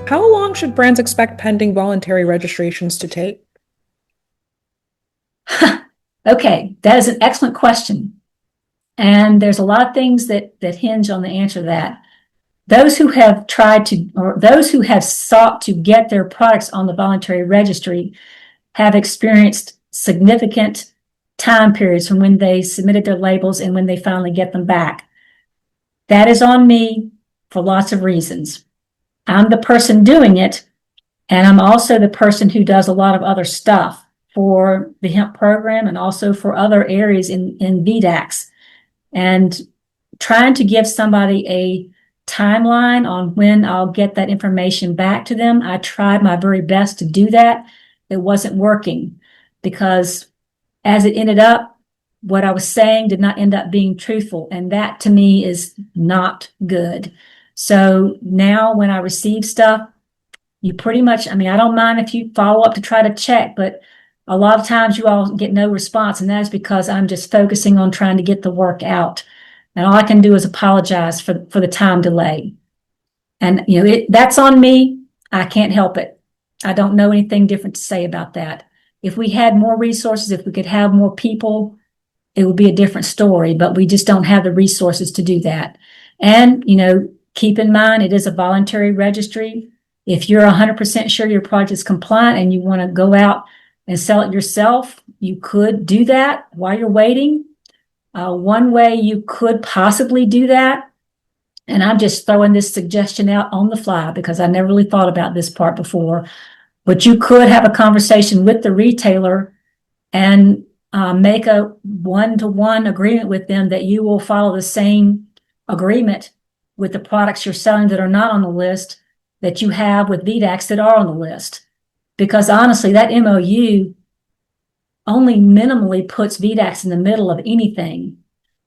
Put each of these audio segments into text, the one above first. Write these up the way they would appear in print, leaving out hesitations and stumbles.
How long should brands expect pending voluntary registrations to take? Okay, that is an excellent question. And there's a lot of things that hinge on the answer to that. Those who have tried to, or those who have sought to get their products on the voluntary registry have experienced significant time periods from when they submitted their labels and when they finally get them back. That is on me for lots of reasons. I'm the person doing it, and I'm also the person who does a lot of other stuff for the hemp program and also for other areas in VDACS. And trying to give somebody a timeline on when I'll get that information back to them, I tried my very best to do that. It wasn't working because as it ended up, what I was saying did not end up being truthful. And that to me is not good. So now when I receive stuff, you pretty much, I don't mind if you follow up to try to check, but a lot of times you all get no response, and that is because I'm just focusing on trying to get the work out. And all I can do is apologize for the time delay. And, that's on me. I can't help it. I don't know anything different to say about that. If we had more resources, if we could have more people, it would be a different story, but we just don't have the resources to do that. And, keep in mind, it is a voluntary registry. If you're 100% sure your project is compliant and you want to go out and sell it yourself, you could do that while you're waiting. One way you could possibly do that, and I'm just throwing this suggestion out on the fly because I never really thought about this part before, but you could have a conversation with the retailer and make a one-to-one agreement with them that you will follow the same agreement with the products you're selling that are not on the list that you have with VDACS that are on the list. Because honestly, that MOU only minimally puts VDACS in the middle of anything.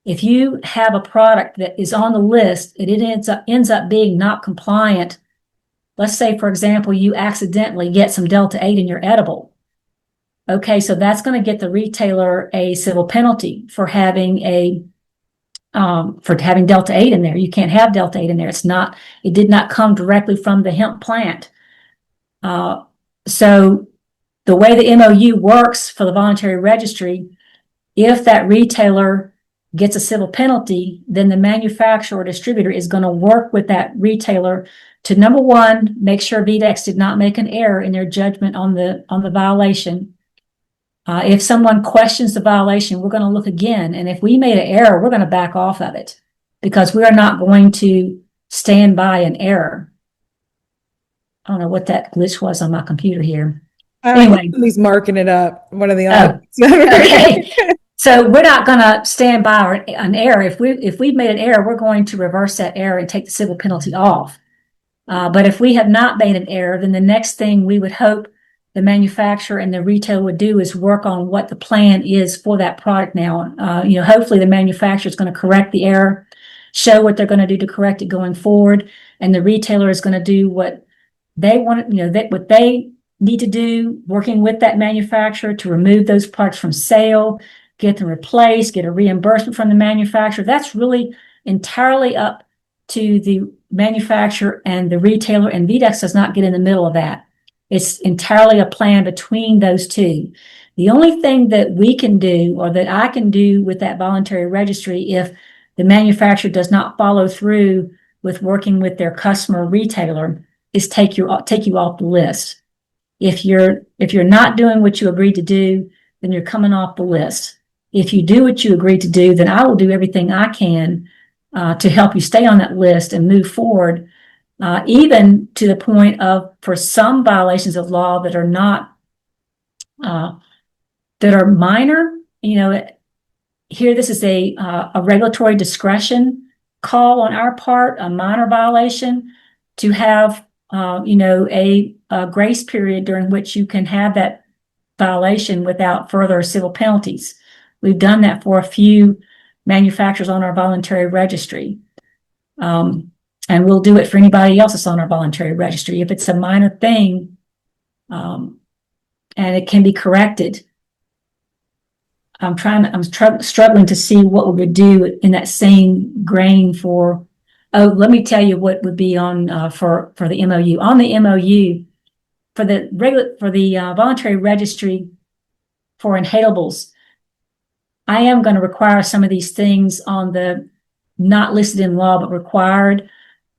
If you have a product that is on the list and it ends up being not compliant, let's say, for example, you accidentally get some Delta-8 in your edible. Okay, so that's going to get the retailer a civil penalty for having Delta-8 in there. You can't have Delta-8 in there. It did not come directly from the hemp plant. So the way the MOU works for the voluntary registry, if that retailer gets a civil penalty, then the manufacturer or distributor is going to work with that retailer to, number one, make sure VDACS did not make an error in their judgment on the violation. If someone questions the violation, we're going to look again. And if we made an error, we're going to back off of it because we are not going to stand by an error. I don't know what that glitch was on my computer here. Anyway, he's marking it up. One of the other. Okay. So we're not going to stand by an error. If we've made an error, we're going to reverse that error and take the civil penalty off. But if we have not made an error, then the next thing we would hope the manufacturer and the retailer would do is work on what the plan is for that product now. Hopefully the manufacturer is going to correct the error, show what they're going to do to correct it going forward, and the retailer is going to do what they want, what they need to do, working with that manufacturer to remove those products from sale, get them replaced, get a reimbursement from the manufacturer. That's really entirely up to the manufacturer and the retailer, and VDACS does not get in the middle of that. It's entirely a plan between those two. The only thing that we can do, or that I can do with that voluntary registry, if the manufacturer does not follow through with working with their customer retailer, is take you off the list. If you're not doing what you agreed to do, then you're coming off the list. If you do what you agreed to do, then I will do everything I can to help you stay on that list and move forward, even to the point of, for some violations of law that are not, that are minor, here this is a regulatory discretion call on our part, a minor violation, to have a grace period during which you can have that violation without further civil penalties. We've done that for a few manufacturers on our voluntary registry. And we'll do it for anybody else that's on our voluntary registry. If it's a minor thing, and it can be corrected, I'm struggling to see what we would do in that same grain for Oh, let me tell you what would be on for the MOU. On the MOU, for the voluntary registry for inhalables, I am going to require some of these things on the not listed in law but required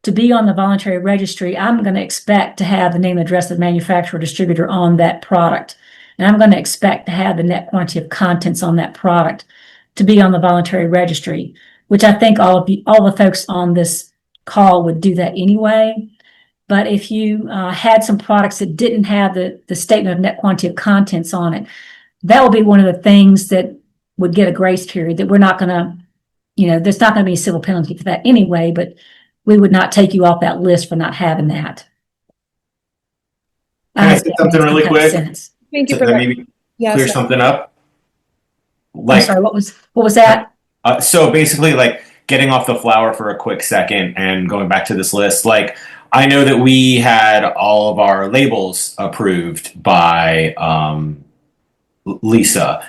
to be on the voluntary registry. I'm going to expect to have the name and address of the manufacturer or distributor on that product, and I'm going to expect to have the net quantity of contents on that product to be on the voluntary registry, which I think all the folks on this call would do that anyway. But if you had some products that didn't have the statement of net quantity of contents on it, that will be one of the things that would get a grace period, that we're not going to, there's not going to be a civil penalty for that anyway, but we would not take you off that list for not having that. Can I say something really quick? Thank you to for that. maybe Yes. clear something up? I'm Like, sorry, what was that? so basically, like, getting off the flower for a quick second and going back to this list, like, I know that we had all of our labels approved by Lisa.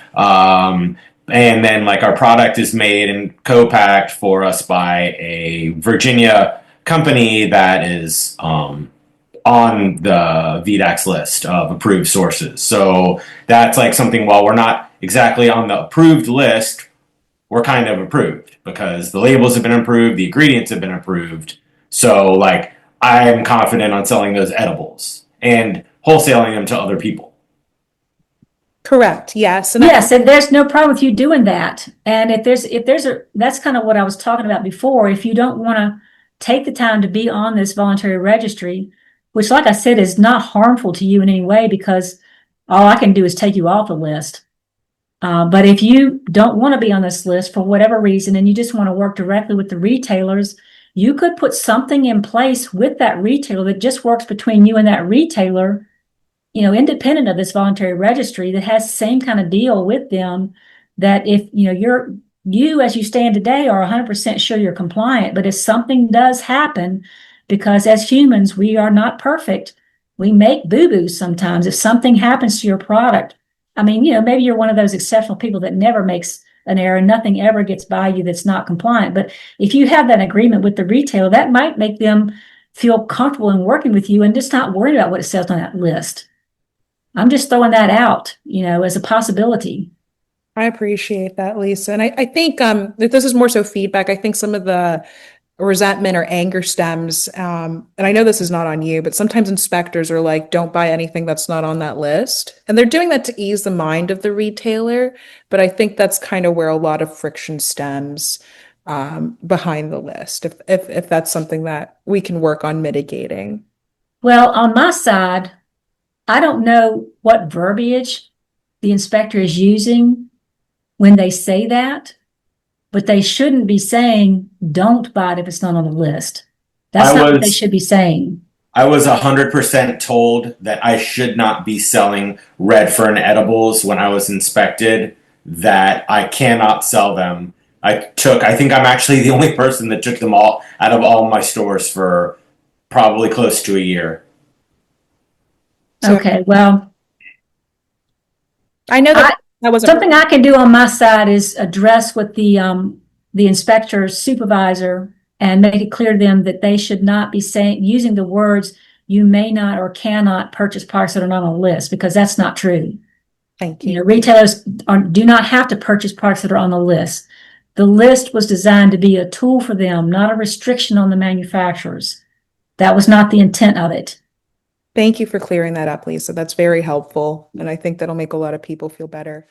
And then, like, our product is made and co-packed for us by a Virginia company that is on the VDACS list of approved sources. So that's like something, while we're not exactly on the approved list, we're kind of approved because the labels have been approved, the ingredients have been approved. So, like, I am confident on selling those edibles and wholesaling them to other people. Correct. Yes. Yes, and there's no problem with you doing that. And if there's that's kind of what I was talking about before. If you don't want to take the time to be on this voluntary registry, which, like I said, is not harmful to you in any way, because all I can do is take you off the list. But if you don't want to be on this list for whatever reason, and you just want to work directly with the retailers, you could put something in place with that retailer that just works between you and that retailer, independent of this voluntary registry, that has the same kind of deal with them, that if, you as you stand today are 100% sure you're compliant, but if something does happen, because as humans, we are not perfect. We make boo-boos sometimes. If something happens to your product, I mean, maybe you're one of those exceptional people that never makes an error and nothing ever gets by you that's not compliant. But if you have that agreement with the retailer, that might make them feel comfortable in working with you and just not worried about what it says on that list. I'm just throwing that out, as a possibility. I appreciate that, Lisa. And I think that this is more so feedback. I think some of the resentment or anger stems, and I know this is not on you, but sometimes inspectors are like, don't buy anything that's not on that list. And they're doing that to ease the mind of the retailer. But I think that's kind of where a lot of friction stems behind the list, if that's something that we can work on mitigating. Well, on my side, I don't know what verbiage the inspector is using when they say that, but they shouldn't be saying, don't buy it if it's not on the list. That's not what they should be saying. I was 100% told that I should not be selling Redfern edibles when I was inspected, that I cannot sell them. I think I'm actually the only person that took them all out of all my stores for probably close to a year. Okay, well, I know that wasn't something I can do on my side is address with the inspector's supervisor and make it clear to them that they should not be using the words "you may not" or "cannot" purchase products that are not on the list, because that's not true. Thank you. Retailers do not have to purchase products that are on the list. The list was designed to be a tool for them, not a restriction on the manufacturers. That was not the intent of it. Thank you for clearing that up, Lisa. That's very helpful. And I think that'll make a lot of people feel better.